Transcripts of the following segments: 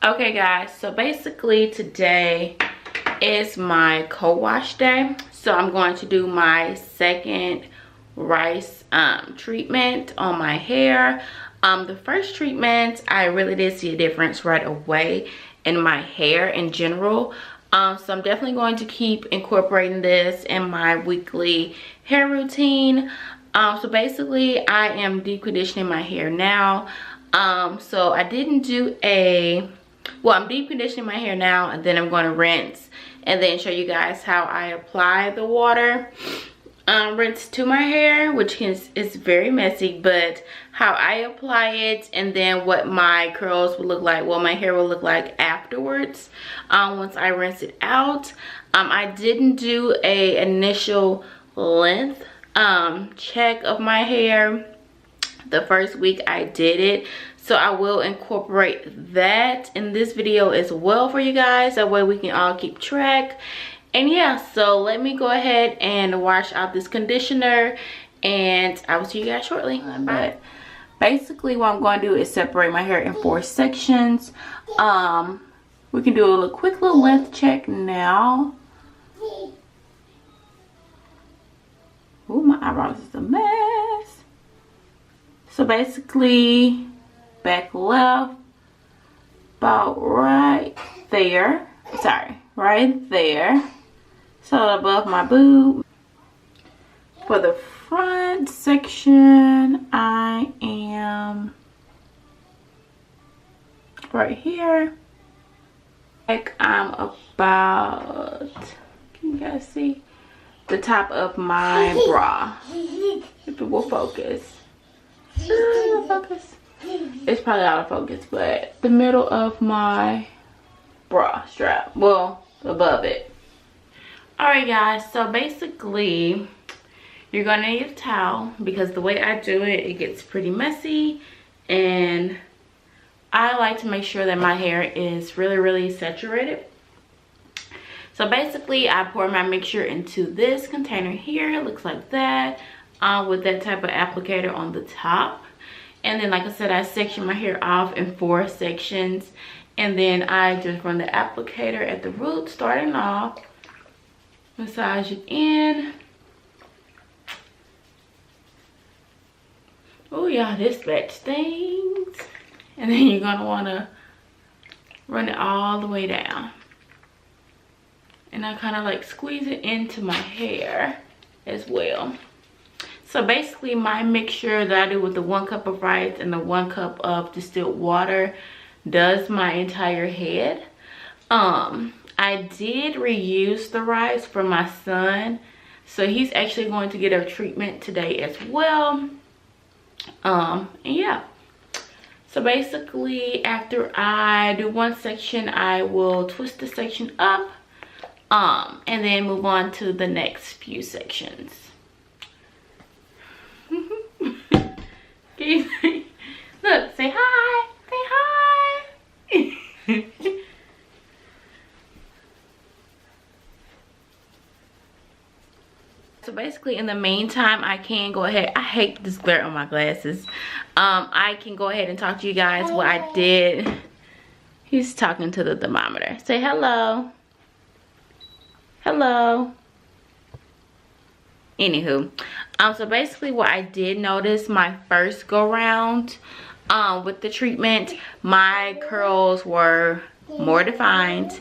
Okay guys, so basically today is my co-wash day. So I'm going to do my second rice treatment on my hair. The first treatment, I really did see a difference right away in my hair in general. So I'm definitely going to keep incorporating this in my weekly hair routine. So basically I am deep conditioning my hair now. So I didn't do I'm deep conditioning my hair now, and then I'm going to rinse and then show you guys how I apply the water rinse to my hair, which is very messy, but how I apply it, and then what my curls will look like, what my hair will look like afterwards once I rinse it out. I didn't do a initial length check of my hair the first week I did it, so I will incorporate that in this video as well for you guys, that way we can all keep track. And yeah, so let me go ahead and wash out this conditioner, and I will see you guys shortly. But basically what I'm going to do is separate my hair in 4 sections. We can do a quick little length check now. Oh, my eyebrows is a mess. So basically, back left, about right there. Sorry, right there. So above my boob. For the front section, I am right here. Like I'm about, can you guys see? The top of my bra. If it will focus. Focus. It's probably out of focus, but the middle of my bra strap, well, above it. Alright guys, so basically you're gonna need a towel, because the way I do it, it gets pretty messy, and I like to make sure that my hair is really saturated. So basically I pour my mixture into this container here. It looks like that, with that type of applicator on the top. And then, like I said, I section my hair off in 4 sections, and then I just run the applicator at the root, starting off, massage it in. Oh yeah, this batch stings. And then you're gonna wanna run it all the way down. And I kind of like squeeze it into my hair as well. So basically my mixture that I do with the 1 cup of rice and the 1 cup of distilled water does my entire head. I did reuse the rice for my son, so he's actually going to get a treatment today as well. And yeah, so basically after I do 1 section, I will twist the section up, and then move on to the next few sections. Look, say hi, say hi. So basically in the meantime, I can go ahead, I hate this glare on my glasses. I can go ahead and talk to you guys what I did. He's talking to the thermometer. Say hello. Hello. Anywho, so basically what I did notice my first go round with the treatment, my curls were more defined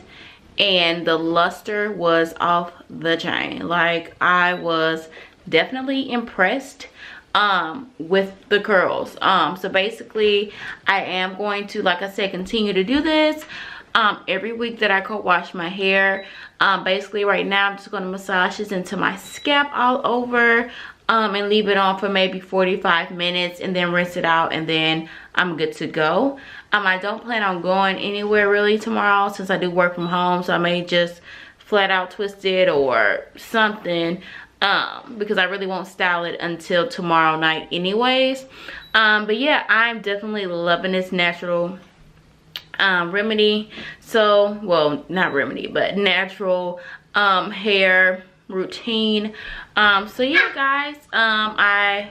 and the luster was off the chain. Like, I was definitely impressed with the curls. So basically I am going to, like I said, continue to do this every week that I co-wash my hair. Basically right now I'm just going to massage this into my scalp all over, and leave it on for maybe 45 minutes and then rinse it out, and then I'm good to go. I don't plan on going anywhere really tomorrow, since I do work from home, so I may just flat out twist it or something, because I really won't style it until tomorrow night anyways. But yeah, I'm definitely loving this natural remedy. So, well, not remedy, but natural hair routine. So yeah guys, I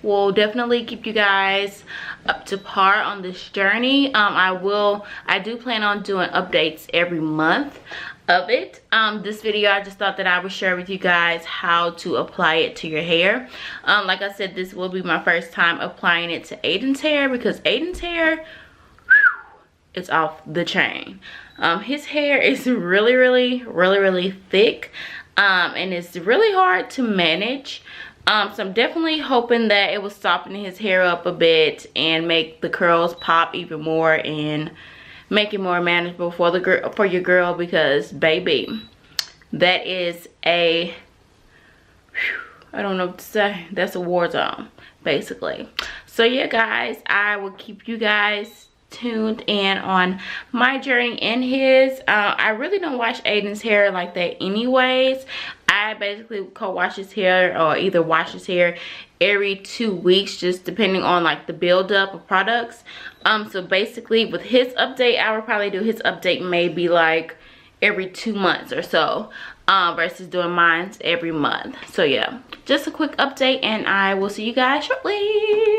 will definitely keep you guys up to par on this journey. I do plan on doing updates every month of it. This video, I just thought that I would share with you guys how to apply it to your hair. Like I said, this will be my first time applying it to Aiden's hair, because Aiden's hair, it's off the chain. His hair is really thick, and it's really hard to manage. So I'm definitely hoping that it will soften his hair up a bit and make the curls pop even more and make it more manageable for your girl, because baby, that is I don't know what to say. That's a war zone, basically. So yeah, guys, I will keep you guys tuned in on my journey and his. I really don't wash Aiden's hair like that anyways. I basically co-wash his hair, or either wash his hair every 2 weeks, just depending on like the buildup of products. So basically with his update, I would probably do his update maybe like every 2 months or so, versus doing mine every month. So yeah, just a quick update, and I will see you guys shortly.